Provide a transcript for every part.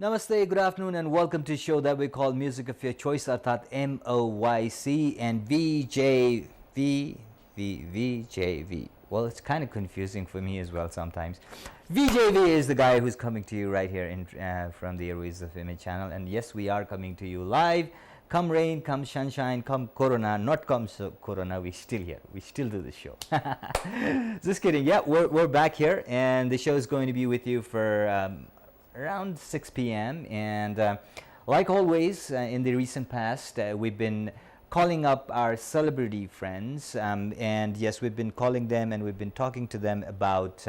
Namaste, good afternoon, and welcome to a show that we call Music of Your Choice, अर्थात MOYC and VJV. Well, it's kind of confusing for me as well sometimes. VJV is the guy who's coming to you right here from the airways of Image Channel, and yes, we are coming to you live. Come rain, come sunshine, come Corona, not come Corona, we're still here. We still do the show. Just kidding. Yeah, we're back here, and the show is going to be with you for around 6 p.m. And like always, in the recent past, we've been calling up our celebrity friends, and yes, we've been calling them and we've been talking to them about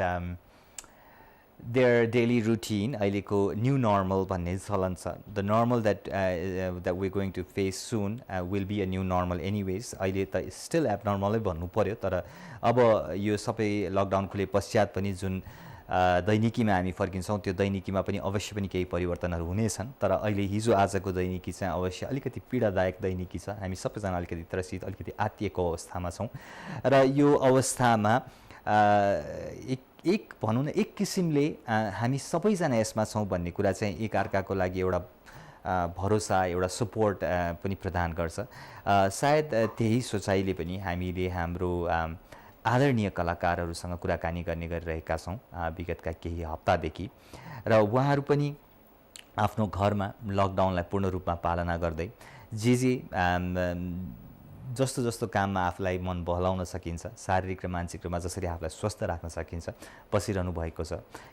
their daily routine. अहिलेको new normal भन्ने चलन छ. The normal that we're going to face soon will be a new normal anyways. अहिले त still abnormal भन्नु पर्यो, तर अब यो सबै लकडाउन खुले पश्चात पनि जुन दैनिकीमा हामी फर्किन्छौँ त्यो दैनिकीमा पनि अवश्य पनि केही परिवर्तनहरू हुनेछन्. तर अहिले हिजो आजको दैनिकी चाहिँ अवश्य अलिकति पीडादायक दैनिकी छ. हामी सबैजना अलिकति त्रसित, अलिकति आत्तिएको अवस्थामा छौँ र यो अवस्थामा एक भनौँ न एक किसिमले हामी सबैजना यसमा छौँ भन्ने कुरा चाहिँ एकअर्काको लागि एउटा भरोसा, एउटा सपोर्ट पनि प्रदान गर्छ. सायद त्यही सोचाइले पनि हामीले हाम्रो आदरणीय कलाकारहरूसँग कुराकानी गर्ने गरिरहेका छौँ विगतका केही हप्तादेखि र उहाँहरू पनि आफ्नो घरमा लकडाउनलाई पूर्ण रूपमा पालना गर्दै जे जस्तो जस्तो काममा आफूलाई मन बहलाउन सकिन्छ, शारीरिक र मानसिक रूपमा जसरी आफूलाई स्वस्थ राख्न सकिन्छ बसिरहनु भएको छ.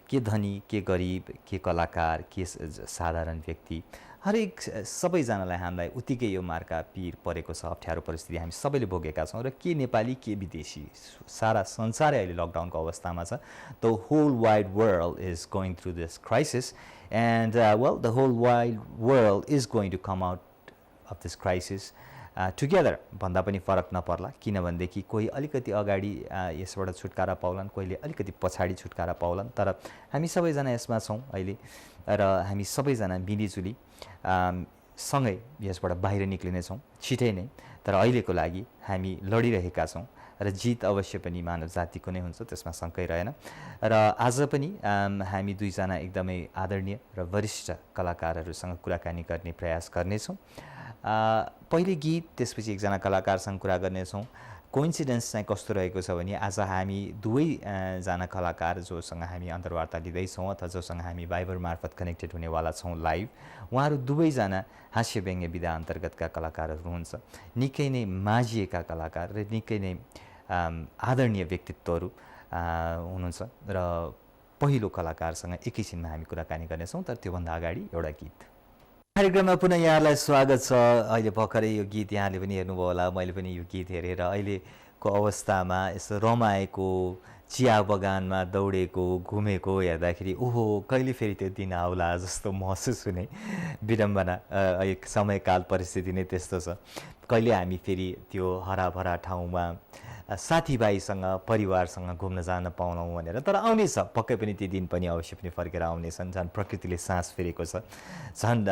के धनी, के गरिब, के कलाकार, के साधारण व्यक्ति, हरेक सबैजनालाई हामीलाई उत्तिकै यो मार्का पीर परेको छ. अप्ठ्यारो परिस्थिति हामी सबैले भोगेका छौँ र के नेपाली के विदेशी सारा संसारै अहिले लकडाउनको अवस्थामा छ. The whole wide world is going through this crisis and well the whole wide world is going to come out of this crisis together भन्दा पनि फरक नपर्ला. किनभनेदेखि कोही अलिकति अगाडि यसबाट छुटकारा पाउलान्, कोहीले अलिकति पछाडि छुटकारा पाउलान्, तर हामी सबैजना यसमा छौँ अहिले र हामी सबैजना मिलिजुली सँगै यसबाट बाहिर निक्लिनेछौँ छिटै नै. तर अहिलेको लागि हामी लडिरहेका छौँ र जित अवश्य पनि मानव जातिको नै हुन्छ, त्यसमा शङ्कै रहेन. र आज पनि हामी दुईजना एकदमै आदरणीय र वरिष्ठ कलाकारहरूसँग कुराकानी गर्ने प्रयास गर्नेछौँ. पहिले गीत, त्यसपछि एकजना कलाकारसँग कुरा गर्नेछौँ. कोइन्सिडेन्स चाहिँ कस्तो रहेको छ भने आज हामी दुवैजना कलाकार जोसँग हामी अन्तर्वार्ता लिँदैछौँ अथवा जोसँग हामी भाइबर मार्फत कनेक्टेड हुनेवाला छौँ लाइभ, उहाँहरू दुवैजना हास्य व्यङ्ग्य विधा अन्तर्गतका कलाकारहरू हुनुहुन्छ. निकै नै माझिएका कलाकार र निकै नै आदरणीय व्यक्तित्वहरू हुनुहुन्छ र पहिलो कलाकारसँग एकैछिनमा हामी कुराकानी गर्नेछौँ. तर त्योभन्दा अगाडि एउटा गीत. कार्यक्रममा पुनः यहाँलाई स्वागत छ. अहिले भर्खरै यो गीत यहाँले पनि हेर्नुभयो होला, मैले पनि यो गीत हेरेर अहिलेको अवस्थामा यसो रमाएको, चिया बगानमा दौडेको, घुमेको हेर्दाखेरि ओहो कहिले फेरि त्यो दिन आउला जस्तो महसुस हुने विडम्बना. समयकाल परिस्थिति नै त्यस्तो छ. कहिले हामी फेरि त्यो हराभरा ठाउँमा साथीभाइसँग परिवारसँग घुम्न जान पाउनौँ भनेर. तर आउनेछ, पक्कै पनि ती दिन पनि अवश्य पनि फर्केर आउनेछन्. झन् प्रकृतिले सास फेरेको छ, झन्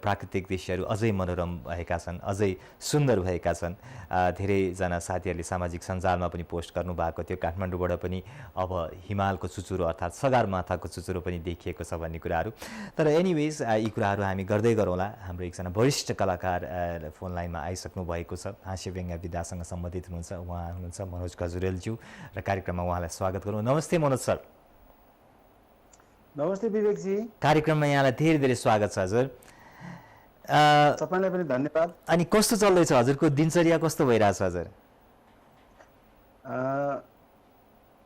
प्राकृतिक दृश्यहरू अझै मनोरम भएका छन्, अझै सुन्दर भएका छन्. धेरैजना साथीहरूले सामाजिक सञ्जालमा पनि पोस्ट गर्नुभएको थियो. काठमाडौँबाट पनि अब हिमालको चुचुरो अर्थात् सगरमाथाको चुचुरो पनि देखिएको छ भन्ने कुराहरू. तर एनिवेज यी कुराहरू हामी गर्दै गरौँला. हाम्रो एकजना वरिष्ठ कलाकार फोन लाइनमा आइसक्नु भएको छ, हास्य व्यङ्ग्य विधासँग सम्बन्धित हुनुहुन्छ. उहाँ हुनुहुन्छ मनोज गजुरेलज्यू र कार्यक्रममा उहाँलाई स्वागत गरौँ. नमस्ते मनोज सर. नमस्ते विवेकजी. कार्यक्रममा यहाँलाई धेरै धेरै स्वागत छ हजुर. तपाईँलाई पनि धन्यवाद. अनि कस्तो चल्दैछ हजुरको दिनचर्या, कस्तो भइरहेछ हजुर?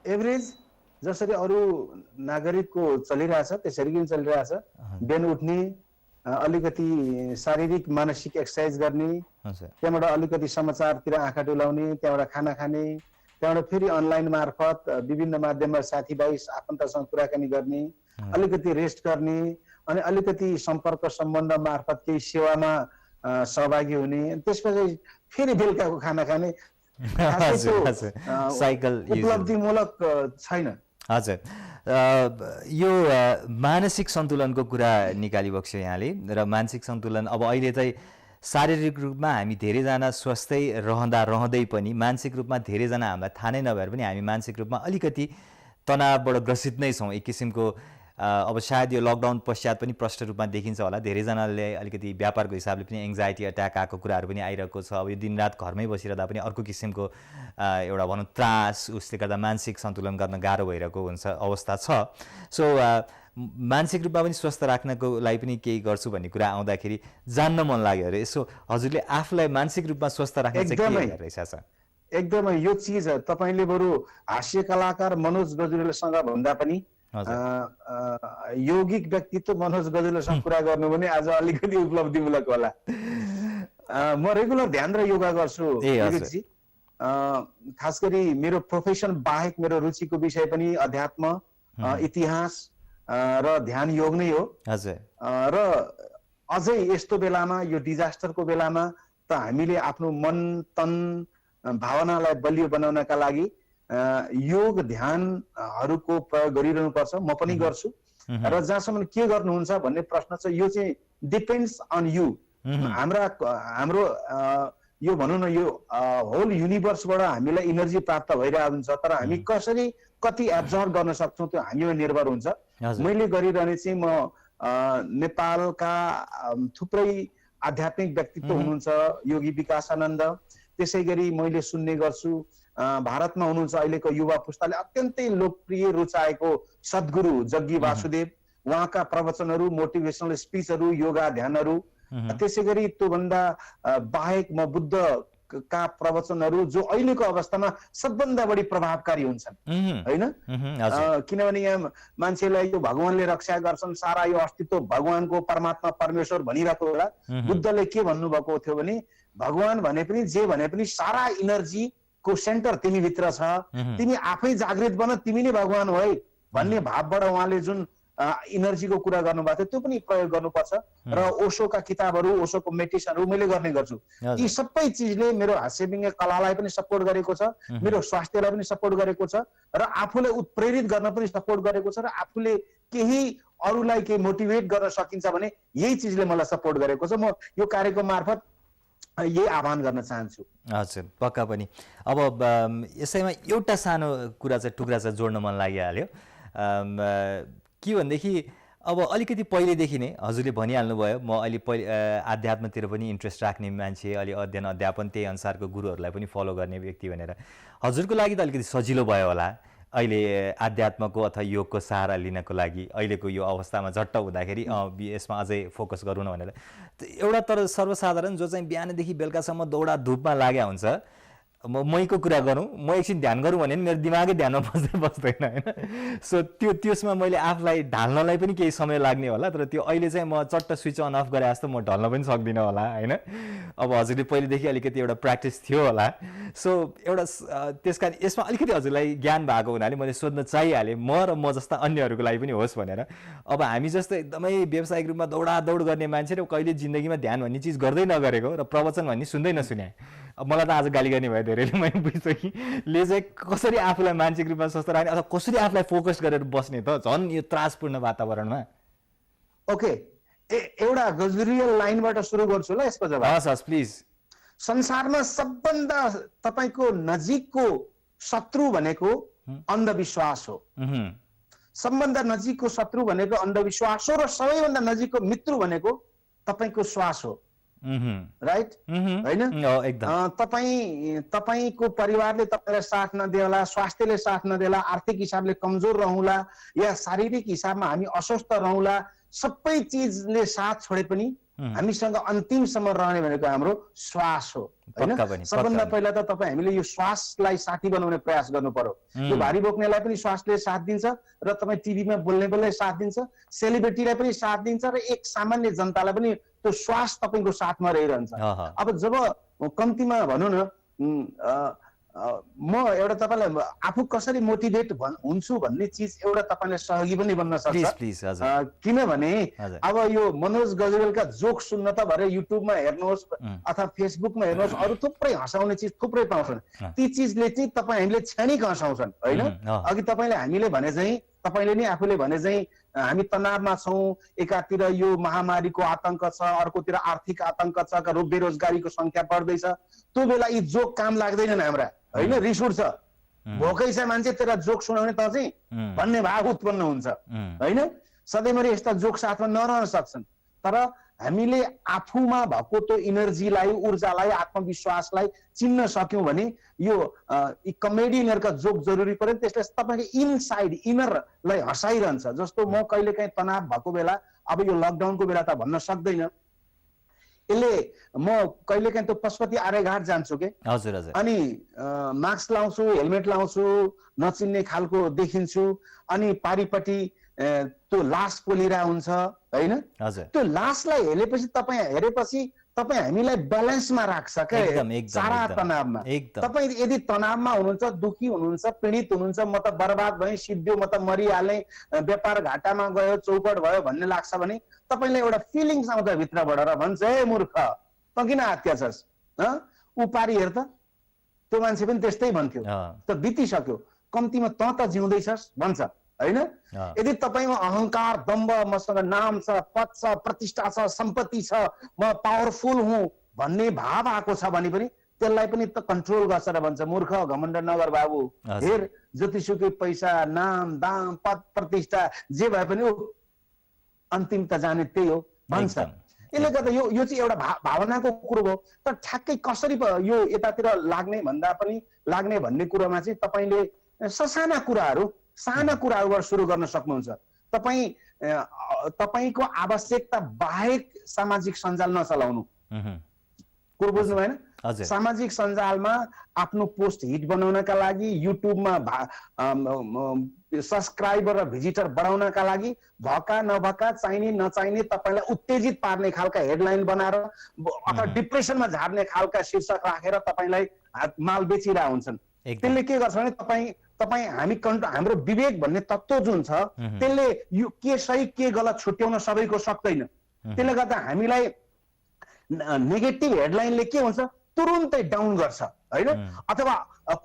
एभरेज जसरी अरू नागरिकको चलिरहेछ त्यसरी पनि चलिरहेछ. बिहान उठ्ने, अलिकति शारीरिक मानसिक एक्सर्साइज गर्ने, त्यहाँबाट अलिकति समाचारतिर आँखा डुलाउने, त्यहाँबाट खाना खाने, त्यहाँबाट फेरि अनलाइन मार्फत विभिन्न माध्यममा साथीभाइ आफन्तसँग कुराकानी गर्ने, अलिकति रेस्ट गर्ने, अनि अलिकति सम्पर्क सम्बन्ध मार्फत केही सेवामा सहभागी हुने, त्यसपछि फेरि बेलुकाको खाना खाने. उपलब्धिमूलक छैन हजुर. यो मानसिक सन्तुलनको कुरा निकालिबक्स्यो यहाँले. र मानसिक सन्तुलन अब अहिले चाहिँ शारीरिक रूपमा हामी धेरैजना स्वस्थै रहँदै पनि मानसिक रूपमा धेरैजना हामीलाई थाहा नै नभएर पनि हामी मानसिक रूपमा अलिकति तनावबाट ग्रसित नै छौँ. एक किसिमको अब सायद यो लकडाउन पश्चात पनि प्रष्ट रूपमा देखिन्छ होला। धेरैजनाले अलिकति व्यापारको हिसाबले पनि एङ्जाइटी अट्याक आएको कुराहरू पनि आइरहेको छ। अब यो दिनरात घरमै बसिरहँदा पनि अर्को किसिमको एउटा भनौँ त्रास, उसले गर्दा मानसिक सन्तुलन गर्न गाह्रो भइरहेको हुन्छ अवस्था छ। सो मानसिक रूपमा पनि स्वस्थ राख्नको लागि पनि केही गर्छु भन्ने कुरा आउँदाखेरि जान्न मन लाग्यो अरे यसो हजुरले आफूलाई मानसिक रूपमा स्वस्थ राख्न चाहिँ के गरिरहेछ छ? एकदमै यो चिज तपाईले बरु हास्य कलाकार मनोज गजुरेलसँग भन्दा पनि यौगिक व्यक्तित्व मनोज गजुरेलसँग कुरा गर्नु भने आज अलिकति उपलब्धिमूलक होला। म रेगुलर ध्यान र योगा गर्छु विवेकजी। खास गरी मेरो प्रोफेसन बाहेक मेरो रुचिको विषय पनि अध्यात्म, इतिहास र ध्यान योग नै हो। र अझै यस्तो बेलामा, यो डिजास्टरको बेलामा त हामीले आफ्नो मन तन भावनालाई बलियो बनाउनका लागि योग ध्यानहरूको प्रयोग गरिरहनु पर्छ। म पनि गर्छु। र जहाँसम्म के गर्नुहुन्छ भन्ने प्रश्न छ, यो चाहिँ डिपेन्ड्स अन यु। हाम्रो यो भनौँ न, यो होल युनिभर्सबाट हामीलाई इनर्जी प्राप्त भइरहेको हुन्छ, तर हामी कसरी कति एब्जर्भ गर्न सक्छौँ त्यो हामीमा निर्भर हुन्छ। मैले गरिरहने चाहिँ म नेपालका थुप्रै आध्यात्मिक व्यक्तित्व हुनुहुन्छ, योगी विकासानन्द, त्यसै गरी मैले सुन्ने गर्छु भारतमा हुनुहुन्छ अहिलेको युवा पुस्ताले अत्यन्तै लोकप्रिय रुचाएको सद्गुरु जग्गी वासुदेव, उहाँका प्रवचनहरू, मोटिभेसनल स्पिचहरू, योगा ध्यानहरू। त्यसै गरी त्योभन्दा बाहेक म बुद्धका प्रवचनहरू जो अहिलेको अवस्थामा सबभन्दा बढी प्रभावकारी हुन्छन्, होइन? किनभने यहाँ मान्छेलाई यो भगवानले रक्षा गर्छन्, सारा यो अस्तित्व भगवानको, परमात्मा परमेश्वर भनिरहेको बेला बुद्धले के भन्नुभएको थियो भने भगवान भने पनि जे भने पनि सारा इनर्जीको सेन्टर तिमीभित्र छ, तिमी आफै जागृत बन, तिमी नै भगवान हो है भन्ने भावबाट उहाँले जुन इनर्जीको कुरा गर्नुभएको थियो त्यो पनि प्रयोग गर्नुपर्छ। र ओशोका किताबहरू, ओशोको मेडिटेसनहरू मैले गर्ने गर्छु। यी सबै चिजले मेरो हास्यव्यङ्ग्य कलालाई पनि सपोर्ट गरेको छ, मेरो स्वास्थ्यलाई पनि सपोर्ट गरेको छ, र आफूलाई उत्प्रेरित गर्न पनि सपोर्ट गरेको छ, र आफूले केही अरूलाई केही मोटिभेट गर्न सकिन्छ भने यही चिजले मलाई सपोर्ट गरेको छ। म यो कार्यक्रम मार्फत यही आह्वान गर्न चाहन्छु। हजुर, पक्का पनि। अब यसैमा एउटा सानो कुरा चाहिँ टुक्रा चाहिँ जोड्न मन लागिहाल्यो। के भनेदेखि अब अलिकति पहिलेदेखि नै हजुरले भनिहाल्नु भयो म अहिले आध्यात्मतिर पनि इन्ट्रेस्ट राख्ने मान्छे, अलि अध्ययन अध्यापन त्यही अनुसारको गुरुहरूलाई पनि फलो गर्ने व्यक्ति भनेर हजुरको लागि त अलिकति सजिलो भयो होला अहिले आध्यात्मको अथवा योगको सहारा लिनको लागि अहिलेको यो अवस्थामा झट्ट हुँदाखेरि यसमा अझै फोकस गरौँ भनेर। एउटा तर सर्वसाधारण जो चाहिँ बिहानदेखि बेलुकासम्म दौडा धुपमा लाग्या हुन्छ, मैको कुरा गरौँ, म एकछिन ध्यान गरौँ भने मेरो दिमागै ध्यानमा बस्दैन होइन। सो त्यसमा मैले आफूलाई ढाल्नलाई पनि केही समय लाग्ने होला, तर त्यो अहिले चाहिँ म चट्ट स्विच अन अफ गरे जस्तो म ढल्न पनि सक्दिनँ होला होइन। अब हजुरले पहिलेदेखि अलिकति एउटा प्र्याक्टिस थियो होला। सो एउटा त्यस कारण यसमा अलिकति हजुरलाई ज्ञान भएको हुनाले मैले सोध्न चाहिहालेँ, म र म जस्ता अन्यहरूको लागि पनि होस् भनेर। अब हामी जस्तो एकदमै व्यावसायिक रूपमा दौडादौड गर्ने मान्छे र कहिले जिन्दगीमा ध्यान भन्ने चिज गर्दै नगरेको र प्रवचन भन्ने सुन्दै नसुने, अब मलाई त आज गाली गर्ने भयो धेरैले, मैले बुझिसकेँ ले चाहिँ कसरी आफूलाई मानसिक रूपमा स्वस्थ राख्ने अथवा कसरी आफूलाई फोकस गरेर बस्ने त झन् यो त्रासपूर्ण वातावरणमा। ओके, एउटा गजुरियल लाइनबाट सुरु गर्छु ल यसको जवाब। हस् प्लिज। संसारमा सबभन्दा तपाईको नजिकको शत्रु भनेको अन्धविश्वास हो। सबभन्दा नजिकको शत्रु भनेको अन्धविश्वास हो, र सबैभन्दा नजिकको मित्र भनेको तपाईको श्वास हो। राइट होइन? तपाईको परिवारले तपाईँलाई साथ नदेला, स्वास्थ्यले साथ नदेला, आर्थिक हिसाबले कमजोर रहौँला या शारीरिक हिसाबमा हामी अस्वस्थ रहौँला, सबै चिजले साथ छोडे पनि हामीसँग अन्तिमसम्म रहने भनेको हाम्रो श्वास हो होइन। सबभन्दा पहिला त हामीले यो श्वासलाई साथी बनाउने प्रयास गर्नु पर्यो। यो भारी बोक्नेलाई पनि श्वासले साथ दिन्छ, र तपाईँ टिभीमा बोल्नेलाई साथ दिन्छ, सेलिब्रिटीलाई पनि साथ दिन्छ, र एक सामान्य जनतालाई पनि त्यो श्वास तपाईँको साथमा रहिरहन्छ। अब जब कम्तीमा भनौँ न, म एउटा तपाईँलाई आफू कसरी मोटिभेट हुन्छु भन्ने चिज एउटा तपाईँलाई सहयोगी पनि बन्न सक्छ। किनभने अब यो मनोज गजुरेलका जोक सुन्न त भरे युट्युबमा हेर्नुहोस् अथवा फेसबुकमा हेर्नुहोस्, अरू थुप्रै हँसाउने चिज थुप्रै पाउँछन्। ती चिजले चाहिँ हामीले क्षणिक हँसाउँछन् होइन। अघि हामीले भने चाहिँ, तपाईँले नि आफूले भने चाहिँ हामी तनावमा छौँ, एकातिर यो महामारीको आतंक छ, अर्कोतिर आर्थिक आतंक छ, बेरोजगारीको संख्या बढ्दैछ, त्यो बेला यी जोक काम लाग्दैनन् हाम्रा होइन। रिस उठ्छ, भोकै छ मान्छे, तेरा जोक सुनाउने त चाहिँ भन्ने भाव उत्पन्न हुन्छ होइन। सधैँभरि यस्ता जोक साथमा नरहन सक्छन्, तर हामीले आफूमा भएको त्यो इनर्जीलाई, ऊर्जालाई, आत्मविश्वासलाई चिन्न सक्यौँ भने यो कमेडियनहरूका जोक जरुरी पर्यो। त्यसले तपाईँको इनसाइड इनरलाई हँसाइरहन्छ। जस्तो म कहिलेकाहीँ तनाव भएको बेला, अब यो लकडाउनको बेला त भन्न सक्दैन, यसले म कहिलेकाहीँ त्यो पशुपति आर्यघाट जान्छु के, हजुर हजुर, अनि मास्क लाउँछु, हेलमेट लाउँछु, नचिन्ने खालको देखिन्छु, अनि पारिपट्टि त्यो लास पोलिरा हुन्छ होइन, त्यो लासलाई हेरेपछि तपाईँ हामीलाई ब्यालेन्समा राख्छ क्या सारा तनावमा। तपाईँ यदि तनावमा हुनुहुन्छ, दुखी हुनुहुन्छ, पीडित हुनुहुन्छ, म त बर्बाद भएँ, सिद्धियो, म त मरिहालेँ, व्यापार घाटामा गयो, चौपट भयो भन्ने लाग्छ भने तपाईँलाई एउटा फिलिङ्स आउँछ भित्रबाट र भन्छ ए मूर्ख त किन आत्या छस्, ऊ पारी हेर त, त्यो मान्छे पनि त्यस्तै भन्थ्यो, त बितिसक्यो, कम्तीमा त जिउँदैछस् भन्छ होइन। यदि तपाईँमा अहंकार, दम्भ, मसँग नाम छ, पद छ, प्रतिष्ठा छ, सम्पत्ति छ, म पावरफुल हुँ भन्ने भाव आएको छ भने पनि त्यसलाई पनि त कन्ट्रोल गर्छ र भन्छ मूर्ख घमण्ड नगर बाबु, हेर जतिसुकै पैसा, नाम, दाम, पद, प्रतिष्ठा जे भए पनि अन्तिम त जाने त्यही हो भन्छ। यसले गर्दा यो चाहिँ एउटा भावनाको कुरो हो। तर ठ्याक्कै कसरी यो यतातिर लाग्ने भन्ने कुरोमा चाहिँ तपाईँले ससाना कुराहरूबाट सुरु गर्न सक्नुहुन्छ। तपाईँको आवश्यकता बाहेक सामाजिक सञ्जाल नचलाउनु। कुरो बुझ्नु भएन? सामाजिक सञ्जालमा आफ्नो पोस्ट हिट बनाउनका लागि, युट्युबमा सब्सक्राइबर र भिजिटर बढाउनका लागि भएका नभएका, चाहिने नचाहिने, तपाईँलाई उत्तेजित पार्ने खालका हेडलाइन बनाएर अथवा डिप्रेसनमा झार्ने खालका शीर्षक राखेर तपाईँलाई माल बेचिरहेका हुन्छन्। त्यसले के गर्छ भने हाम्रो विवेक भन्ने तत्त्व जुन छ त्यसले यो के सही के गलत छुट्याउन सबैको सक्दैन। त्यसले गर्दा हामीलाई नेगेटिभ हेडलाइनले के हुन्छ, तुरुन्तै डाउन गर्छ होइन, अथवा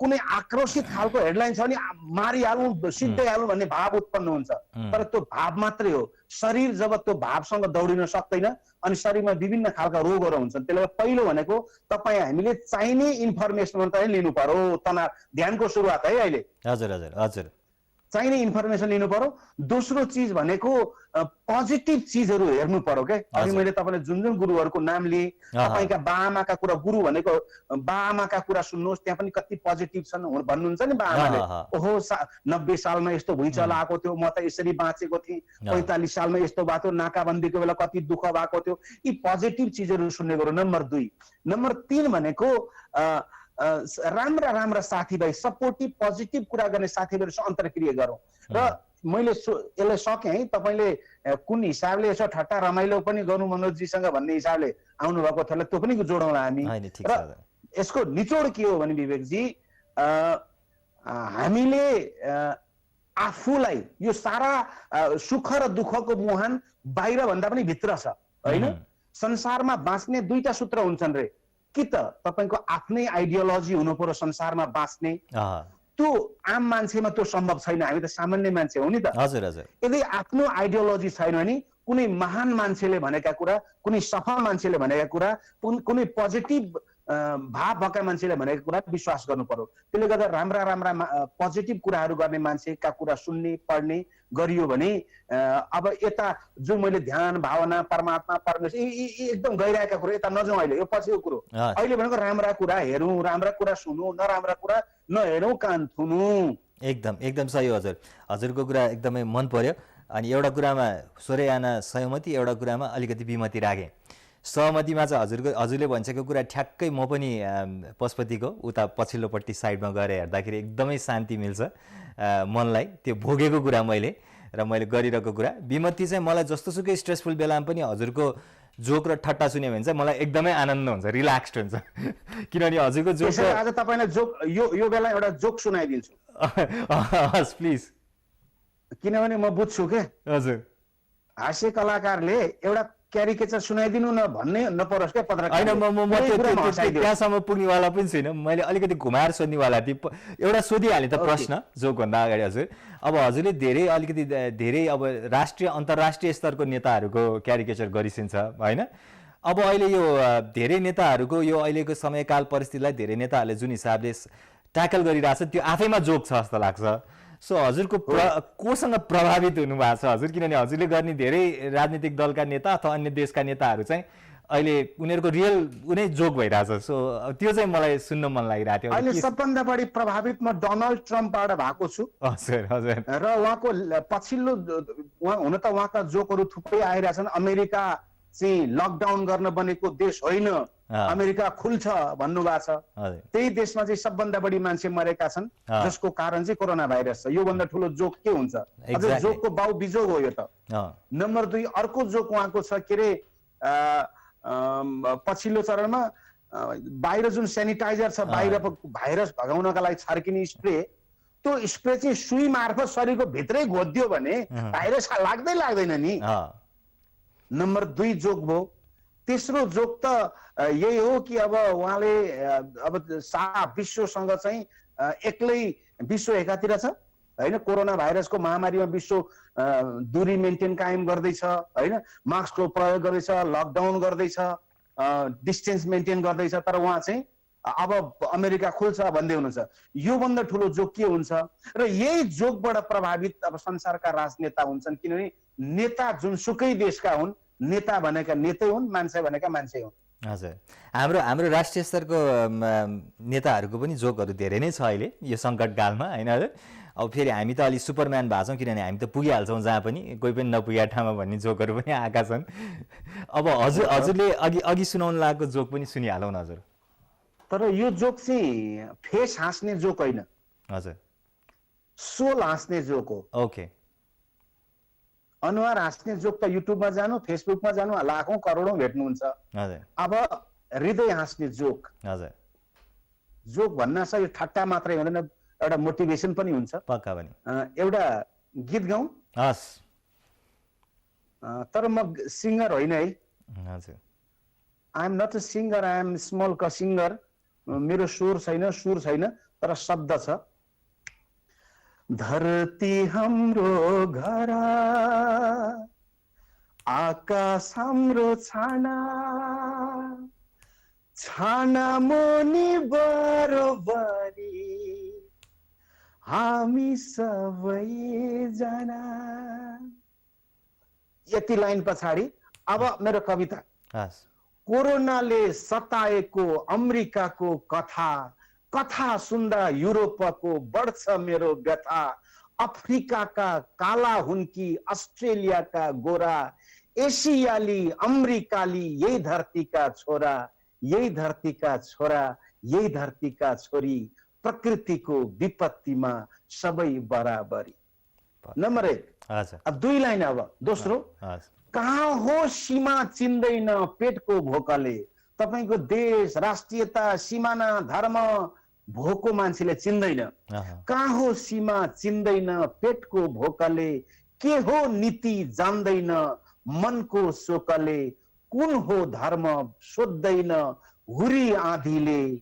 कुनै आक्रोशित खालको हेडलाइन छ भने मारिहालौँ, सिद्धाइहालौँ भन्ने भाव उत्पन्न हुन्छ। तर त्यो भाव मात्रै हो। शरीर जब त्यो भावसँग दौडिन सक्दैन अनि शरीरमा विभिन्न खालका रोगहरू हुन्छन्। त्यसले पहिलो भनेको हामीले चाहिने इन्फर्मेसन मात्रै लिनु पर्यो। तनाव ध्यानको सुरुवात है अहिले। हजुर हजुर हजुर, चाहिने इन्फर्मेसन लिनु पर्यो। दोस्रो चिज भनेको पोजिटिभ चिजहरू हेर्नु पर्यो क्या। अघि मैले तपाईँलाई जुन गुरुहरूको नाम लिएँ, तपाईँका बाआमाका कुरा, गुरु भनेको बाआमाका कुरा सुन्नुहोस्, त्यहाँ पनि कति पोजिटिभ छन् भन्नुहुन्छ नि। बाआमाले ओहो 90 सालमा यस्तो भुइँचालो आएको थियो, म त यसरी बाँचेको थिएँ, 45 सालमा यस्तो भएको थियो, नाकाबन्दीको बेला कति दुःख भएको थियो, यी पोजिटिभ चिजहरू सुन्ने गरौँ। नम्बर 2। नम्बर 3 भनेको राम्रा साथीभाइ, सपोर्टिभ पोजिटिभ कुरा गर्ने साथीभाइहरूसँग अन्तर्क्रिया गरौँ। र मैले यसलाई सकेँ है, तपाईँले कुन हिसाबले यसो ठट्टा रमाइलो पनि गर्नु मनोजीसँग भन्ने हिसाबले आउनुभएको थियो, त्यो पनि जोडौँला हामी। र यसको निचोड के हो भने विवेकजी, हामीले आफूलाई यो सारा सुख र दुःखको मुहान बाहिर भन्दा पनि भित्र छ होइन। संसारमा बाँच्ने 2टा सूत्र हुन्छन् रे, कि त तपाईँको आफ्नै आइडियोलोजी हुनु पर्यो संसारमा बाँच्ने, त्यो आम मान्छेमा त्यो सम्भव छैन, हामी त सामान्य मान्छे हो नि त। हजुर हजुर। यदि आफ्नो आइडियोलोजी छैन भने कुनै महान मान्छेले भनेका कुरा, कुनै सफल मान्छेले भनेका कुरा, कुनै पोजिटिभ भाव भएका मान्छेले भनेको कुरा विश्वास गर्नु पर्यो। त्यसले गर्दा राम्रा पोजिटिभ कुराहरू गर्ने मान्छेका कुरा सुन्ने पढ्ने गरियो भने अब यता जो मैले ध्यान, भावना, परमात्मा, परमेश्वर एकदम गइरहेका कुरा यता नजाउँ। अहिले यो पछिको कुरो। अहिले भनेको राम्रा कुरा हेरौँ, राम्रा कुरा सुनौँ, नराम्रा कुरा नहेरौँ, कान थुनौँ। एकदम सही हजुर। हजुरको कुरा एकदमै मन पर्यो। अनि एउटा कुरामा सोह्रै आना सहमति, एउटा कुरामा अलिकति विमति राखेँ। सहमतिमा चाहिँ हजुरले भनिसकेको कुरा ठ्याक्कै म पनि पशुपतिको उता पछिल्लोपट्टि साइडमा गएर हेर्दाखेरि एकदमै शान्ति मिल्छ मनलाई। त्यो भोगेको कुरा मैले गरिरहेको कुरा। विमति चाहिँ मलाई जस्तोसुकै स्ट्रेसफुल बेलामा पनि हजुरको जोक र ठट्टा सुन्यो भने चाहिँ मलाई एकदमै आनन्द हुन्छ, रिल्याक्स्ड हुन्छ। किनभने हजुरको जोक आज तपाईँलाई जोक यो बेला एउटा जोक सुनाइदिन्छु। हस् प्लिज। किनभने म बुझ्छु के हजुर, हास्य कलाकारले एउटा क्यारिकेचर सुनाइदिनु न भन्ने नपरोस् क्या पत्रकार। होइन, म त्यहाँसम्म पुग्नेवाला पनि छुइनँ। मैले अलिकति घुमाएर सोध्नेवाला थिएँ। एउटा सोधिहालेँ त प्रश्न जोकभन्दा अगाडि। हजुर, अब हजुरले धेरै अब राष्ट्रिय अन्तर्राष्ट्रिय स्तरको नेताहरूको क्यारिकेचर गरिसिन्छ होइन। अब अहिले यो धेरै नेताहरूको यो अहिलेको समयकाल परिस्थितिलाई धेरै नेताहरूले जुन हिसाबले ट्याकल गरिरहेछ त्यो आफैमा जोक छ जस्तो लाग्छ। सो हजुरको कोसँग प्रभावित हुनुभएको छ हजुर, किनभने हजुरले गर्ने धेरै राजनीतिक दलका नेता अथवा अन्य देशका नेताहरू चाहिँ अहिले उनीहरूको रियल उनी जोक भइरहेछ। सो त्यो चाहिँ मलाई सुन्न मन लागिरहेको थियो। अहिले सबभन्दा बढी प्रभावित म डोनाल्ड ट्रम्पबाट भएको छु। हजुर हजुर। र उहाँको पछिल्लो हुन त उहाँका जोकहरू थुप्रै आइरहेछन्। अमेरिका चाहिँ लकडाउन गर्न बनेको देश होइन, अमेरिका खुल्छ भन्नुभएको छ। त्यही देशमा चाहिँ सबभन्दा बढी मान्छे मरेका छन्, जसको कारण चाहिँ कोरोना भाइरस छ। योभन्दा ठुलो जोक के हुन्छ? जोकको बाउ बिजोग हो यो त। नम्बर 2 अर्को जोक उहाँको छ के अरे पछिल्लो चरणमा बाहिर जुन सेनिटाइजर छ, बाहिर भाइरस भगाउनका लागि छर्किने स्प्रे, त्यो स्प्रे चाहिँ सुई मार्फत शरीरको भित्रै घोदियो भने भाइरस लाग्दैन नि। नम्बर 2 जोक भयो। तेस्रो जोक त यही हो कि अब उहाँले अब सारा विश्वसँग चाहिँ एक्लै विश्व एकातिर छ हैन, कोरोना भाइरसको महामारीमा विश्व दूरी मेन्टेन कायम गर्दैछ हैन, मास्कको प्रयोग गर्दैछ, लकडाउन गर्दैछ, डिस्टेन्स मेन्टेन गर्दैछ, तर उहाँ चाहिँ अब अमेरिका खुल्छ भन्दै हुनुहुन्छ। योभन्दा ठुलो जोक के हुन्छ? र यही जोकबाट प्रभावित अब संसारका राजनेता हुन्छन्, किनभने नेता जुनसुकै देशका हुन्, नेता भनेका नेतै हुन्, मान्छे भनेका मान्छे हुन्। हजुर, हाम्रो राष्ट्रिय स्तरको नेताहरूको पनि जोकहरू धेरै नै छ अहिले यो सङ्कटकालमा होइन हजुर। अब फेरि हामी त अलि सुपरम्यान भएको छौँ, किनभने हामी त पुगिहाल्छौँ जहाँ पनि, कोही पनि नपुगेको ठाउँमा भन्ने जोकहरू पनि आएका छन्। अब हजुरले अघि सुनाउनु लागेको जोक पनि सुनिहालौँ न हजुर। तर यो जोक चाहिँ फेस हाँस्ने जोक होइन हजुर, सोल हाँस्ने जोक हो। ओके। अनुहार हाँस्ने जोक त युट्युबमा जानु, फेसबुकमा जानु, लाखौं करोडौं भेट्नुहुन्छ। हजुर। अब हृदय हाँस्ने जोक। हजुर। जोक भन्नासा यो ठट्टा मात्रै हुँदैन, एउटा मोटिभेसन पनि हुन्छ। पक्का पनि। एउटा गीत गाउँ? हस्। तर म सिङ्गर होइन है। हजुर। I am not a singer, I am small क सिङ्गर। मेरो सुर छैन, तर शब्द छ। धरती हाम्रो घर, आकाश हाम्रो छाना, छाना मुनि बरोबरी हामी सबैजना। यति लाइन पछाडि अब मेरो कविता। कोरोनाले सताएको अमेरिकाको कथा सुन्दा युरोपको बढ्छ मेरो व्यथा। अफ्रिकाका काला हुन् कि अस्ट्रेलियाका गोरा, एसियाली अमेरिकाली यही धरतीका छोरा, यही धरतीका छोरा, यही धरतीका छोरी, प्रकृतिको विपत्तिमा सबै बराबरी। नम्बर 1। अब 2 लाइन। अब दोस्रो, कहाँ हो सीमा चिन्दैन पेटको भोकले। तपाईको देश, राष्ट्रियता, सिमाना, धर्म, भोको मान्छेले चिन्दैन। कहाँ हो सीमा चिन्दैन पेटको भोकले, के हो नीति जान्दैन मनको शोकले, कुन हो धर्म सोध्दैन हुरी आँधीले,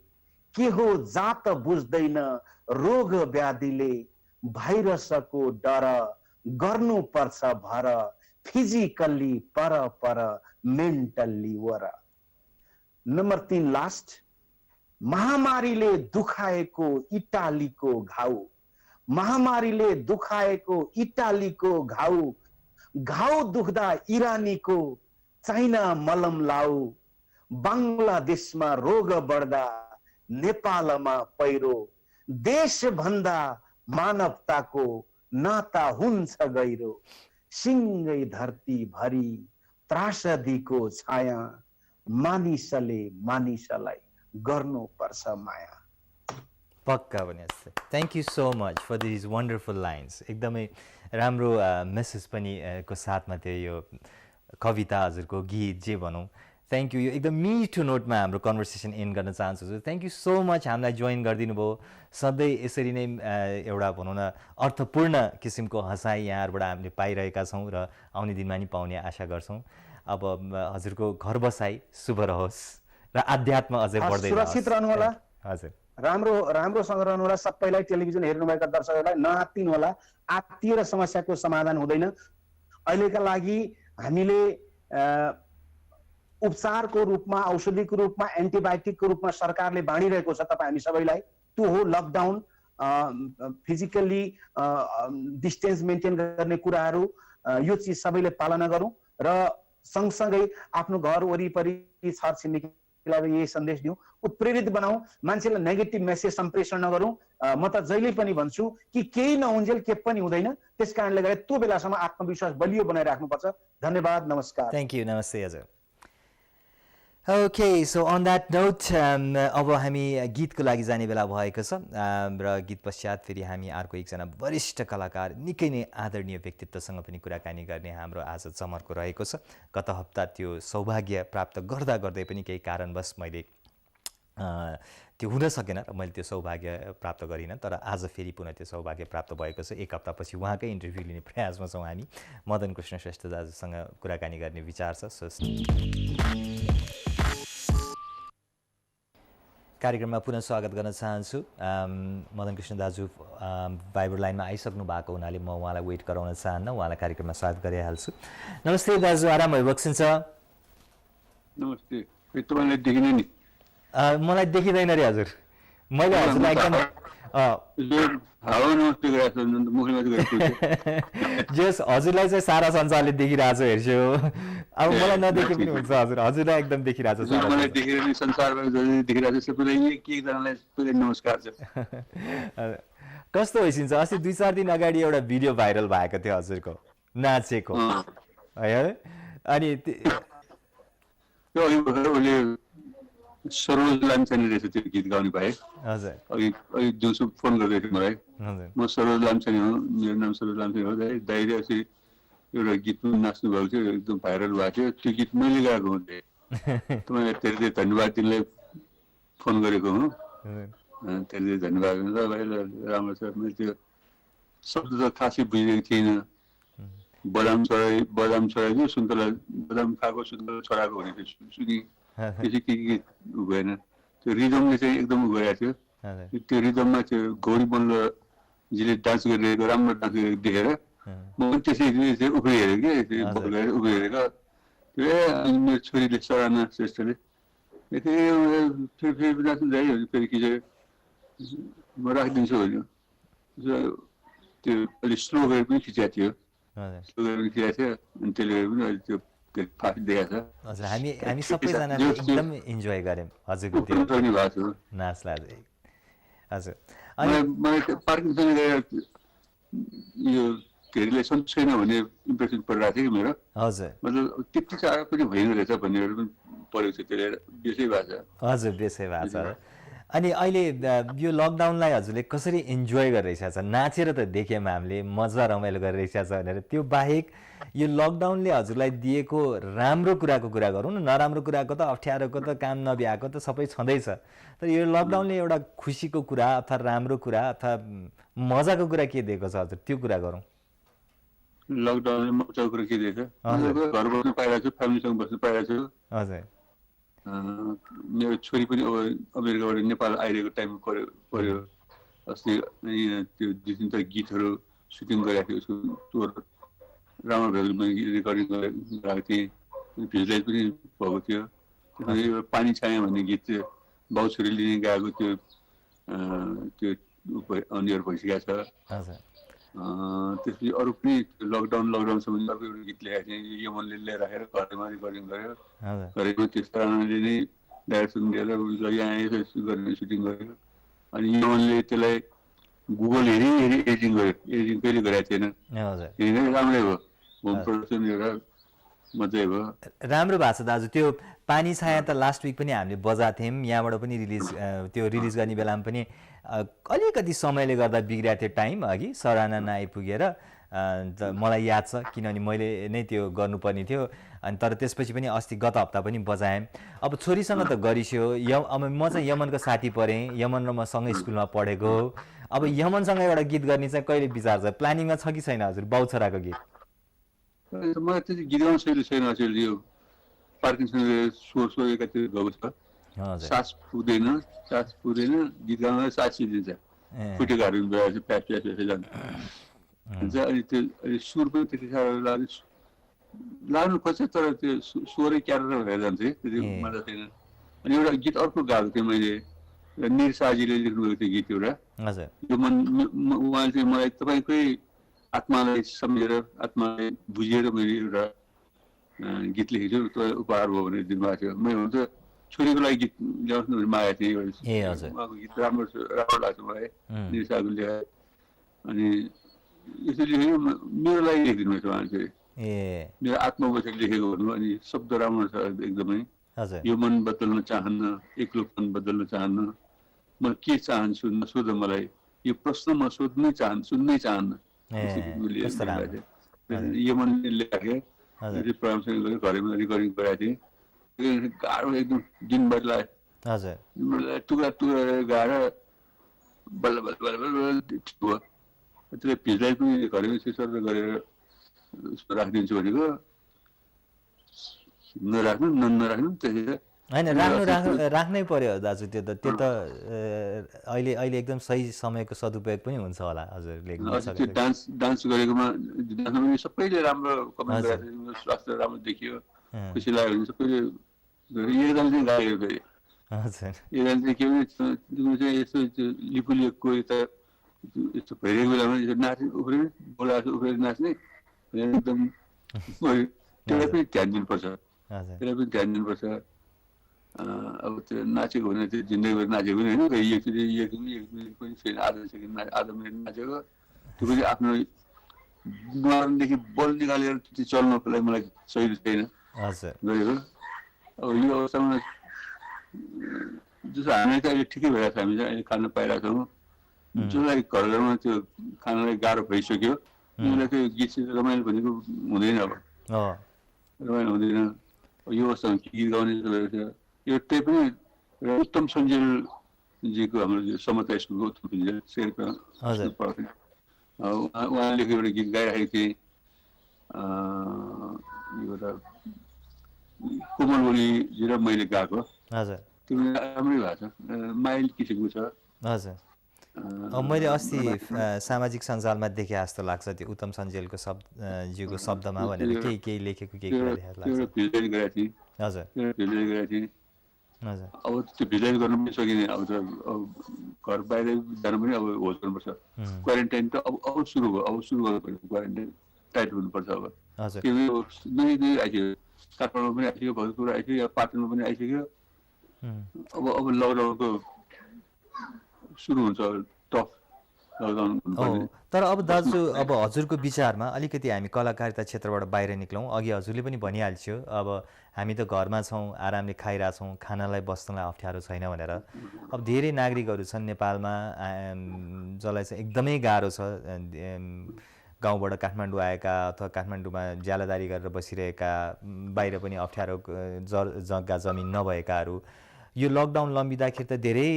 के हो जात बुझ्दैन रोग व्याधिले, भाइरसको डर गर्नु पर्छ भर, फिजिकल्ली पर मेन्टल्ली वर। नम्बर 3 लास्ट, महामारीले दुखाएको इटालीको घाउ, महामारीले दुखाएको इटालीको घाउ, घाउ दुख्दा इरानीको चाइना मलम लाऊ, बङ्गलादेशमा रोग बढ्दा नेपालमा पहिरो, देश भन्दा मानवताको नाता हुन्छ गहिरो, सिङ्गै धरती भरि त्रासदीको छाया, मानिसले मानिसलाई गर्नुपर्छ माया। पक्का पनि। Thank you so much for this wonderful lines. एकदमै राम्रो मेसेज पनि को साथमा थियो यो कविता, हजुरको गीत जे भनौँ। Thank you. यो एकदम मिठो नोटमा हाम्रो कन्भर्सेसन एन्ड गर्न चाहन्छु हजुर। थ्याङ्क यू सो मच हामीलाई जोइन गरिदिनु भयो। सधैँ यसरी नै एउटा भनौँ न अर्थपूर्ण किसिमको हँसाइ यहाँहरूबाट हामीले पाइरहेका छौँ र आउने दिनमा नि पाउने आशा गर्छौँ। अब हजुरको घर बसाइ शुभ रहोस् र आध्यात्म अझै बढ्दै सुरक्षित रहनु होला। हजुर। राम्रोसँग रहनु होला। सबैलाई टेलिभिजन हेर्नुभएका दर्शकहरूलाई नआत्तिनु होला। आत्तिएर समस्याको समाधान हुँदैन। अहिलेका लागि हामीले उपचारको रूपमा, औषधिको रूपमा, एन्टिबायोटिकको रूपमा सरकारले बाँडिरहेको छ तपाईँ हामी सबैलाई। त्यो हो लकडाउन। फिजिकल्ली डिस्टेन्स मेन्टेन गर्ने कुराहरू यो चिज सबैले पालना गरौँ र सँगसँगै आफ्नो घर वरिपरि छर छिमेकीलाई यही सन्देश दिउँ, उत्प्रेरित बनाऊ, मान्छेलाई नेगेटिभ मेसेज सम्प्रेषण नगरौँ। म त जहिले पनि भन्छु कि केही नहुन्जेल के पनि हुँदैन, त्यस कारणले गर्दा त्यो बेलासम्म आत्मविश्वास बलियो बनाइराख्नुपर्छ। धन्यवाद, नमस्कार। थ्याङ्क यू, नमस्ते हजुर। Okay, so on that note अब हामी गीतको लागि जाने बेला भएको छ र गीत पश्चात फेरि हामी अर्को एकजना वरिष्ठ कलाकार निकै नै आदरणीय व्यक्तित्वसँग पनि कुराकानी गर्ने हाम्रो आज चमर्को रहेको छ। गत हप्ता त्यो सौभाग्य प्राप्त गर्दा गर्दै पनि केही कारणवश मैले त्यो हुन सकेन र मैले त्यो सौभाग्य प्राप्त गरिनँ, तर आज फेरि पुनः त्यो सौभाग्य प्राप्त भएको छ। एक हप्तापछि उहाँकै इन्टरभ्यू लिने प्रयासमा छौँ हामी। मदन कृष्ण श्रेष्ठ दाजुसँग कुराकानी गर्ने विचार छ। सो कार्यक्रममा पुनः स्वागत गर्न चाहन्छु। मदन कृष्ण दाजु भाइबर लाइनमा आइसक्नु भएको हुनाले म उहाँलाई वेट गराउन चाहन्न, उहाँलाई कार्यक्रममा स्वागत गरिहाल्छु। नमस्ते दाजु, आराम भइबक्सिन्छ? नमस्ते, तपाईँलाई देखिने नि? मलाई देखिँदैन रे हजुर, मैले हजुरलाई एकदम जस हजुरलाई चाहिँ सारा संसारले देखिरहेको छ हेर्छु, अब मलाई नदेखे पनि हुन्छ हजुर, हजुरलाई एकदम देखिरहेको छ। मलाई देखेर नि संसारमा देखिरहेको छ, सबैलाई के एकजनालाई नमस्कार छ। कस्तो होइसिन्छ? अस्ति 2-4 दिन अगाडि एउटा भिडियो भाइरल भएको थियो हजुरको नाचेको है, अनि सरोज लामछाने रहेछ त्यो गीत गाउने भाइ। हजुर, अघि दिउँसो फोन गर्दै थियो मलाई। म सरोज लामछाने हो, मेरो नाम सरोज लामछाने हो। दाइले अस्ति एउटा गीत पनि नाच्नु भएको थियो, एकदम भाइरल भएको थियो। त्यो गीत मैले गाएको हुन्थेँ। तपाईँलाई धेरै धेरै धन्यवाद दिनलाई फोन गरेको हुँ। धेरै धेरै धन्यवाद। राम्रो छ। मैले त्यो शब्द त खासै बुझेको थिइनँ। बदाम चढाइदियो सुन्तला, बदाम खाएको सुन्तला चढाएको भनेको सुनि त्यसै के गएन। त्यो रिदमले चाहिँ एकदम गएको थियो। त्यो रिदममा त्यो गौरी मल्लजीले डान्स गरिरहेको, राम्रो डान्स गरेको देखेर म पनि त्यसै उफ्री हेरेँ कि उफ्री हेरेको। त्यो मेरो छोरीले सराहना श्रेष्ठले फेरि नाच्नु जायो, फेरि खिचेर म राखिदिन्छु भन्यो। त्यो अलिक स्लो गरेर पनि खिचेको थियो, स्लो गरेर पनि खिचेको थियो, अनि त्यसले गर्दा पनि अलिक त्यो फास्ट देखाएको छ। हजुर, हामी सबैजना एकदम इन्जोय गऱ्यौँ हजुरको त्यो नाचलाई। हजुर, मलाई पार्किङसँग यो धेरैले सन्चो छैन भन्ने इम्प्रेसन परिरहेको थियो कि मेरो। हजुर, मतलब त्यति साह्रो पनि होइन रहेछ भन्नेहरू पनि परेको थियो, त्यसले बेसै भएको छ। हजुर, बेसै भएको छ। अनि अहिले यो लकडाउनलाई हजुरले कसरी इन्जोय गरिरहेछ? नाचेर त देख्यौँ हामीले, मजा रमाइलो गरिरहेछ भनेर। त्यो बाहेक यो लकडाउनले हजुरलाई दिएको राम्रो कुराको कुरा गरौँ न, नराम्रो कुराको त अप्ठ्यारोको त काम नभ्याएको त सबै छँदैछ, तर यो लकडाउनले एउटा खुसीको कुरा अथवा राम्रो कुरा अथवा मजाको कुरा के दिएको छ हजुर, त्यो कुरा गरौँ। लकडाउनले मजाको कुरा के दिएको? घर बस्नु पाइरहेको छु, फ्यामिलीसँग बस्नु पाइरहेको छु। हजुर, मेरो छोरी पनि अब अमेरिकाबाट नेपाल आइरहेको टाइम पर्यो। अस्ति त्यो 2-3 गीतहरू सुटिङ गरेको थियो, उसको राम्रो भेल रेकर्डिङ गराएको थिएँ, भिजुलाइज पनि भएको थियो। पानी छाया भन्ने गीत चाहिँ बाउ छोरीले गाएको त्यो अनियर भइसकेको छ। त्यसपछि अरू पनि लकडाउनसम्म अर्को एउटा गीत लेखेको थिएँ, यमनले ल्याइराखेर घरमा रेकर्डिङ गरेको। त्यो सराहनाले नै डाइरेक्सन दिएर यहाँ गर्ने सुटिङ गर्यो। अनि यमनले त्यसलाई गुगल हेरी एडिटिङ गर्यो, एडिटिङ कहिले गरेको थिएन, राम्रै भयो। होम प्रडक्सन एउटा मजै भयो, राम्रो भएको छ दाजु। त्यो पानी छाया त लास्ट विक पनि हामीले बजाएको थियौँ, यहाँबाट पनि रिलिज गर्ने बेलामा पनि अलिकति समयले गर्दा बिग्रिएको थियो टाइम, अघि सराहना नआइपुगेर मलाई याद छ, किनभने मैले नै त्यो गर्नुपर्ने थियो। अनि तर त्यसपछि पनि अस्ति गत हप्ता पनि बजाएँ। अब छोरीसँग त गरिस्यो, अब म चाहिँ यमनको साथी परेँ, यमन र म सँगै स्कुलमा पढेको। अब यमनसँग एउटा गीत गर्ने चाहिँ कहिले विचार छ, प्लानिङमा छ कि छैन हजुर बाउ छोराको गीत? मलाई त्यति गीत गाउनु शैली छैन। यो पार्किङसँग स्वर एकातिर गएको छ, सास पुग्दैन, गीत गाउन सास सिद्धिन्छ, फुटेकाहरू भएर प्यास जान्छ। अनि त्यो सुर पनि त्यति साह्रो लाग्नु खोज्छ, तर त्यो स्वरै क्यारेर भएर जान्छ, त्यति मजा छैन। अनि एउटा गीत अर्को गाएको थिएँ मैले, निरसाजीले लेख्नुभएको थियो गीत एउटा। हजुर। यो उहाँले चाहिँ मलाई तपाईँकै आत्मालाई सम्झेर आत्मालाई बुझेर मैले एउटा गीत लेखेको छु, तपाईँ उपहार भयो भनेर दिनुभएको थियो। मैले हुन्छ छोरीको लागि गीत ल्याउनु भनेर मागेको थिएँ। उहाँको गीत राम्रो लाग्छ मलाई, निरसाको लेखाए। अनि यसरी लेखेको मेरो लागि लेखिदिनु भएको उहाँले चाहिँ, मेरो आत्मा बसेर लेखेको भन्नु। अनि शब्द राम्रो छ एकदमै। यो मन बदल्न चाहन्न, एक्लोपन बदल्न चाहन्न, म के चाहन्छु नसोध मलाई, यो प्रश्न म सोध्नै सुन्नै चाहन्न। यो मनले ल्याएँ, प्रोग्रामसँग गयो, घरमा रिकर्डिङ गराएको थिएँ। गाह्रो एकदम दिनभर लाग्यो, टुक्रा टुक्रा गाएर बल्ल बल्ल बल्ल बल्ल ठिक भयो। त्यसले भिजलाई पनि घरमै सिसर गरेर उसमा राखिदिन्छु भनेको, नराख्नु नराख्नु त्यसरी होइन, राख्नै पर्यो दाजु। त्यो त अहिले एकदम सही समयको सदुपयोग पनि हुन्छ होला हजुरले। त्यो डान्स गरेकोमा पनि सबैले राम्रो कमेन्ट गरेको, स्वास्थ्य राम्रो देखियो, खुसी लाग्यो भने सबैले एकजना चाहिँ गाएको फेरि। एकजना चाहिँ के भने चाहिँ यस्तो लिपुलेकको यता यस्तो भइरहेको बेलामा यसो नाच्ने उफ्रेर बोलाएको उफ्रेर नाच्ने एकदम त्यसलाई पनि ध्यान दिनुपर्छ, त्यसलाई पनि ध्यान दिनुपर्छ। अब त्यो नाचेको भने त्यो जिन्दगीभर नाचेको पनि होइन, एकचोटि एक मिनट पनि छैन, आधा सेकेन्ड आधा मिनट नाचेको त्यो पनि आफ्नो मरणदेखि बल निकालेर त्यो चल्नको लागि मलाई सही छैन गरेको। अब यो अवस्थामा जस्तो हामी त अहिले ठिकै भइरहेको छ, हामी चाहिँ अहिले खान पाइरहेको छौँ। जसलाई घर घरमा त्यो खानलाई गाह्रो भइसक्यो उनीहरूलाई त्यो गीत रमाइलो भनेको हुँदैन, अब रमाइलो हुँदैन। यो अवस्थामा गीत गाउने भएको छ। यो त्यही पनि उत्तम सञ्जेलजीको हाम्रो समता स्कुलको उत्तम सञ्जेल शेर्पा उहाँले लेखेको एउटा गीत गाइराखेको थिएँ। यो एउटा कोमल बोली र मैले गाएको, त्यो राम्रै भएको छ, माइल्ड किसिमको छ। मैले अस्ति सामाजिक सञ्जालमा देखे जस्तो लाग्छ त्यो उत्तम सञ्जेलको जीवको शब्दमा भनेर केही लेखेको केही कुरा देखेको लाग्छ। हजुर। अब त्यो भिजुअलाइज गर्नु पनि सकिँदैन, अब घर बाहिर जानु पनि अब होस् गर्नुपर्छ। क्वारेन्टाइन त अब सुरु भयो, अब सुरु गर्नु पर्यो, क्वारेन्टाइन टाइट हुनुपर्छ। अब त्यो नयाँ आइसक्यो, काठमाडौँमा पनि आइसक्यो, भरतपुर आइसक्यो, पाटनमा पनि आइसक्यो। अब लकडाउनको सुरु हुन्छ, टफ लकडाउन हुनुपर्ने। तर अब दाजु, अब हजुरको विचारमा अलिकति हामी कलाकारिता क्षेत्रबाट बाहिर निक्लौँ। अघि हजुरले पनि भनिहाल्छियो अब हामी त घरमा छौँ, आरामले खाइरहेछौँ, खानालाई बस्नलाई अप्ठ्यारो छैन भनेर। अब धेरै नागरिकहरू छन् नेपालमा जसलाई चाहिँ एकदमै गाह्रो छ, गाउँबाट काठमाडौँ आएका अथवा काठमाडौँमा ज्यालादारी गरेर बसिरहेका, बाहिर पनि अप्ठ्यारो जग्गा जमिन नभएकाहरू। यो लकडाउन लम्बिँदाखेरि त धेरै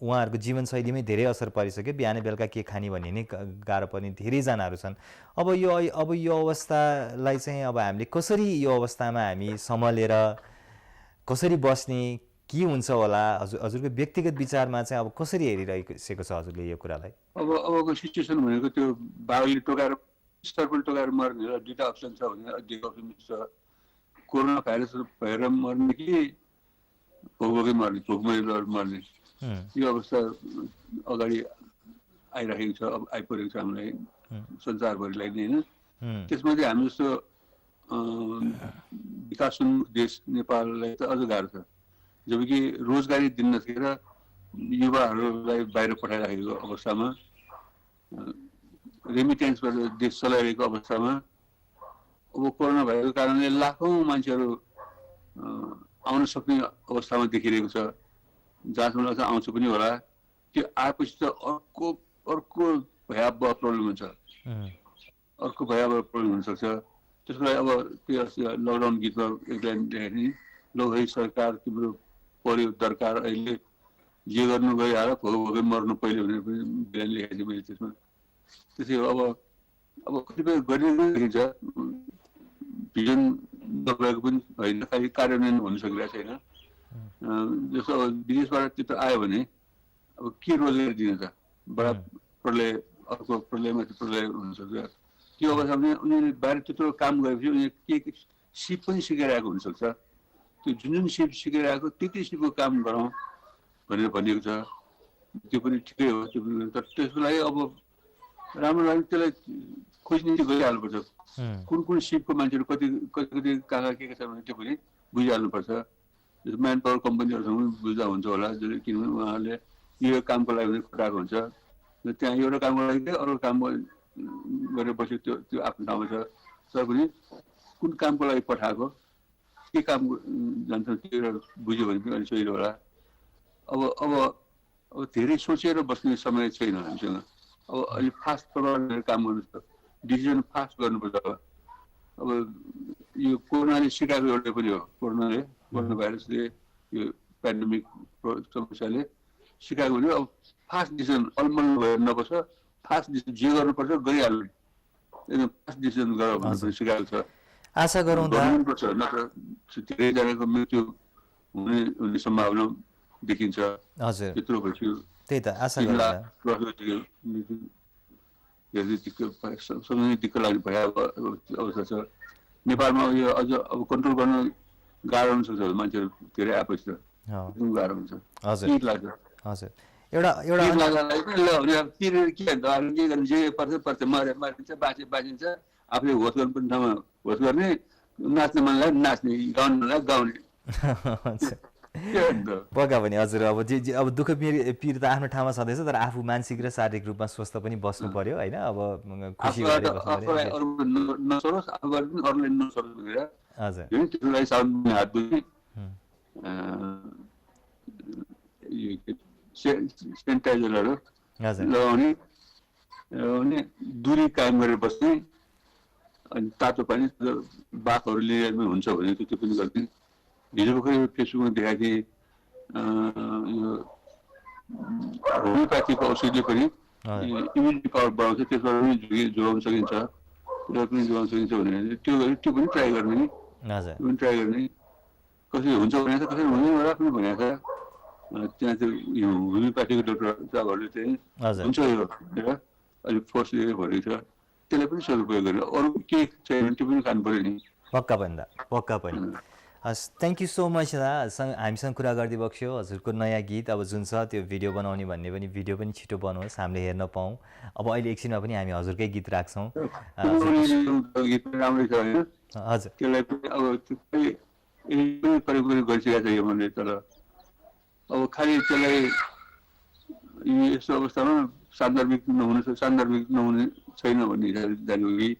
उहाँहरूको जीवनशैलीमै धेरै असर परिसक्यो। बिहान बेलुका के खाने भन्ने नै गाह्रो पर्ने धेरैजनाहरू छन्। अब यो अवस्थालाई चाहिँ अब हामीले कसरी, यो अवस्थामा हामी सम्हालेर कसरी बस्ने, के हुन्छ होला हजुरको व्यक्तिगत विचारमा चाहिँ अब कसरी हेरिरहेको छ हजुरले यो कुरालाई? अबको सिचुएसन भनेको त्यो बाघले टोकाएर सर्पले टोकाएर मर्ने र दुईवटा अप्सन छ भने दुईवटा अप्सन छ। कोरोना भाइरस भएर मर्ने कि भोकभोकै मर्ने, भोकमै मर्ने, यो अवस्था अगाडि आइरहेको छ, अब आइपरेको छ हामीलाई संसारभरिलाई नै होइन। त्यसमा चाहिँ हामी जस्तो विकासोन्मुख देश नेपाललाई त अझ गाह्रो छ, जबकि रोजगारी दिन नसकेर युवाहरूलाई बाहिर पठाइराखेको अवस्थामा, रेमिटेन्सबाट देश चलाइरहेको अवस्थामा अब कोरोना भएको कारणले लाखौँ मान्छेहरू आउन सक्ने अवस्थामा देखिरहेको छ। जहाँसम्म लाग्छ आउँछ पनि होला, त्यो आएपछि त अर्को भयावह प्रब्लम हुन्छ, अर्को भयावह प्रब्लम हुनसक्छ। त्यसको लागि अब त्यो लकडाउन गीतमा एक लाइन लेखेको थिएँ, लौ है सरकार तिम्रो पर्यो दरकार, अहिले जे गर्नु गइहाल, भोकै मर्नु पहिले भनेर पनि बिहान लेखेको थिएँ मैले त्यसमा। त्यसै हो अब कतिपय गरिरहेको देखिन्छ, भिजन नभएको पनि होइन, खालि कार्यान्वयन हुन सकिरहेको छैन। जस्तो अब विदेशबाट त्यत्रो आयो भने अब के रोजगारी दिन त, बडा प्रलय, अर्को प्रलयमाथि प्रलय हुनसक्छ। त्यो अवस्थामा उनीहरूले बाहिर त्यत्रो काम गरेपछि उनीहरूले के सिप पनि सिकाइरहेको हुनसक्छ। त्यो जुन सिप सिकाइरहेको त्यति सिपको काम गरौँ भनेर भनिएको छ, त्यो पनि ठिकै हो। त्यो पनि, तर त्यसको लागि अब राम्रो लाग्यो त्यसलाई खोज्ने चाहिँ गरिहाल्नुपर्छ। कुन कुन सिपको मान्छेहरू कति कति कहाँ के छ भने त्यो पनि बुझिहाल्नुपर्छ। म्यान पावर कम्पनीहरूसँग पनि बुझ्दा हुन्छ होला, किनभने उहाँहरूले यो कामको लागि पनि खटाएको हुन्छ। त्यहाँ एउटा कामको लागि अर्को काम गरेर बस्यो, त्यो त्यो आफ्नो ठाउँमा छ। तर पनि कुन कामको लागि पठाएको, के काम जान्छ त्यो बुझ्यो भने पनि अलिक सजिलो होला। अब अब अब धेरै सोचेर बस्ने समय छैन हामीसँग। अब अलिक फास्ट प्रकारले काम गर्नुपर्छ, डिसिजन फास्ट गर्नुपर्छ। अब यो कोरोनाले सिकाएको एउटा पनि हो, कोरोना भाइरसले, यो पेन्डेमिक समस्याले सिकाएको पनि अब फास्ट डिसिजन अलमल भएर नबस्छ, फास्ट डिसिजन जे गर्नुपर्छ गरिहाल्नु, एकदम फास्ट डिसिजन गर भनेर सिकाएको छ। आशा गरौँ गर्नुपर्छ, नत्र धेरैजनाको मृत्यु हुने सम्भावना देखिन्छ। हजुर, त्यत्रो भइसक्यो। त्यही त आशा गरौँ। सँगै दिक्क लाग्ने भइरहेको अवस्था छ। नेपालमा यो अझ अब कन्ट्रोल गर्न गाह्रो हुन सक्छ, मान्छेहरू धेरै आएपछि त एकदम गाह्रो हुन्छ। हजुर लाग्छ। हजुर, एउटा के गर्ने, जे पर्छ मारिन्छ, बाँचिन्छ, आफूले होस गर्नुपर्ने ठाउँमा होस गर्ने, नाच्ने मनलाई नाच्ने, गाउने मनलाई गाउने। पक्का पनि हजुर। अब जे अब दुःख पीर त आफ्नो ठाउँमा छँदैछ, तर आफू मानसिक र शारीरिक रूपमा स्वस्थ पनि बस्नु पर्यो होइन। अब खुसी गरेर नसरोस्, आफूबाट पनि अरूले नसरोस् भनेर हजुर त्यसको लागि साबुन हात धुने, सेनिटाइजरहरू लगाउने, दूरी कायम गरेर बस्ने, अनि तातो पानी बाफहरू लिएर हुन्छ भने त्यो पनि गर्ने। हिजो भर्खरै फेसबुकमा देखाएको थिएँ, यो होमियोप्याथीको औषधिले पनि इम्युनिटी पावर बढाउँछ, त्यसबाट पनि जोगाउन सकिन्छ, त्यसलाई पनि जोगाउन सकिन्छ भने त्यो पनि ट्राई गर्ने नि, त्यो पनि ट्राई गर्ने। कसरी हुन्छ भनेको छ, कसरी हुँदैन होला पनि भनेको छ। त्यहाँ चाहिँ यो होमियोप्याथीको डक्टरहरूले चाहिँ हुन्छ यो भनेर अलिक फोर्स दिएर भनेको छ, त्यसलाई पनि सदुपयोग गरेर अरू के छैन भने त्यो पनि खानु पऱ्यो नि। पक्का पनि दा, पक्का पनि। हस्, थ्याङ्क यू सो मच दा, हामीसँग कुरा गरिदिनु बक्स्यो। हजुरको नयाँ गीत अब जुन छ त्यो भिडियो बनाउने भन्ने पनि भिडियो पनि छिटो बनोस्, हामीले हेर्न पाऊँ। अब अहिले एकछिनमा पनि हामी हजुरकै गीत राख्छौँ। गीत राम्रै छ होइन, हजुर त्यसलाई पनि अब प्रयोग गरिसकेको छ यो मनले। तर अब खालि त्यसलाई यस्तो अवस्थामा सान्दर्भिक नहुने छैन भन्ने हिसाबले जाने हो कि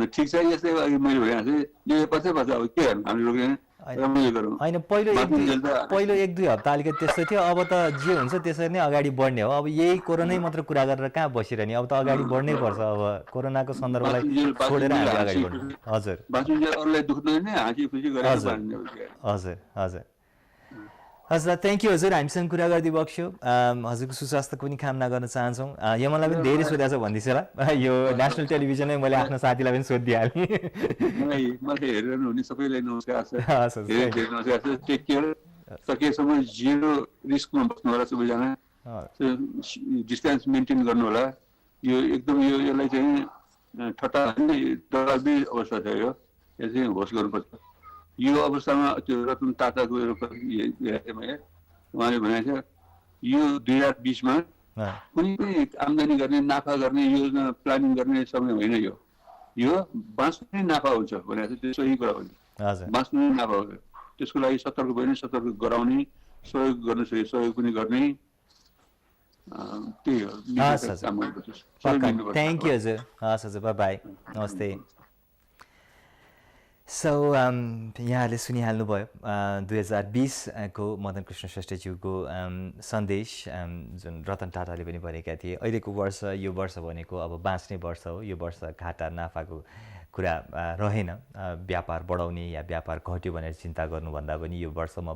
ठिक छ। यस्तै मैले भनिहाल्छु, यो पछि अब के गर्नु, हामीले रोक्दैन, रमाइलो गरौँ होइन। पहिलो एक दुई हप्ता अलिकति त्यस्तो थियो, अब त जे हुन्छ त्यसरी नै अगाडि बढ्ने हो। अब यही कोरोनै मात्र कुरा गरेर कहाँ बसिरहने, अब त अगाडि बढ्नै पर्छ। अब कोरोनाको सन्दर्भलाई छोडेर हामी अगाडि बढ्नु। हजुर अरूलाई दुःख नदिने, हाँसी खुसी गरेर हजुर हजुर हजुर हजुर थ्याङ्क यू हजुर, हामीसँग कुरा गरिदिनु बक्स्यो। हजुरको सुस्वास्थ्यको पनि कामना गर्न चाहन्छौँ। यमनलाई पनि धेरै सोधेको छ भन्दैछ होला, यो नेसनल टेलिभिजनै मैले आफ्नो साथीलाई पनि सोधिदिइहालेँ। मलाई हेरिरहनु हुने सबैलाई नमस्कार छ, धेरै नमस्कार छ। टेक केयर, सकेसम्म जिरो रिस्कमा बस्नु होला सबैजना, डिस्टेन्स मेन्टेन गर्नु होला। यो एकदम यसलाई चाहिँ ठट्टा डरावनी अवस्था छ, यो चाहिँ होस गर्नुपर्छ। यो अवस्थामा त्यो रतन टाटाको उहाँले भनेको छ, यो 2020मा कुनै पनि आम्दानी गर्ने, नाफा गर्ने योजना प्लानिङ गर्ने समय होइन। यो बाँच्नु नै नाफा हुन्छ भनेको छ, त्यो सही कुरा हो। बाँच्नु नै नाफा हुन्छ, त्यसको लागि सतर्क भयो, सतर्क गराउने, सहयोग गर्न सके सहयोग पनि गर्ने, त्यही हो। थ्याङ्क यू हजुर। हस् हजुर, बाई बाई, नमस्ते। सो यहाँले सुनिहाल्नुभयो 2020को मदन कृष्ण श्रेष्ठज्यूको सन्देश, जुन रतन टाटाले पनि भनेका थिए। अहिलेको वर्ष, यो वर्ष भनेको अब बाँच्ने वर्ष हो। यो वर्ष घाटा नाफाको कुरा रहेन। व्यापार बढाउने या व्यापार घट्यो भनेर चिन्ता गर्नुभन्दा पनि यो वर्षमा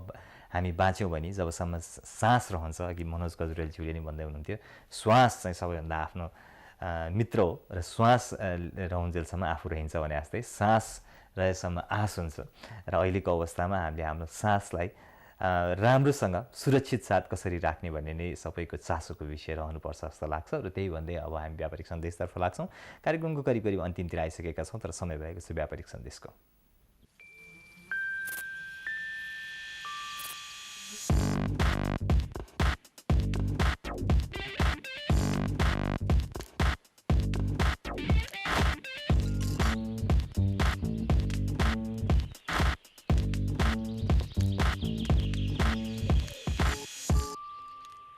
हामी बाँच्यौँ भने, जबसम्म सास रहन्छ, अघि मनोज गजुरेलज्यूले नै भन्दै हुनुहुन्थ्यो, श्वास चाहिँ सबैभन्दा आफ्नो मित्र हो र श्वास रहन्जेलसम्म आफू रहन्छ भने जस्तै सास रहेसम्म आस हुन्छ। र अहिलेको अवस्थामा हामीले हाम्रो सासलाई राम्रोसँग सुरक्षित साथ कसरी राख्ने भन्ने नै सबैको चासोको विषय रहनुपर्छ जस्तो लाग्छ। र त्यही भन्दै अब हामी व्यापारिक सन्देशतर्फ लाग्छौँ। कार्यक्रमको करिब करिब अन्तिमतिर आइसकेका छौँ, तर समय भएको छ व्यापारिक सन्देशको।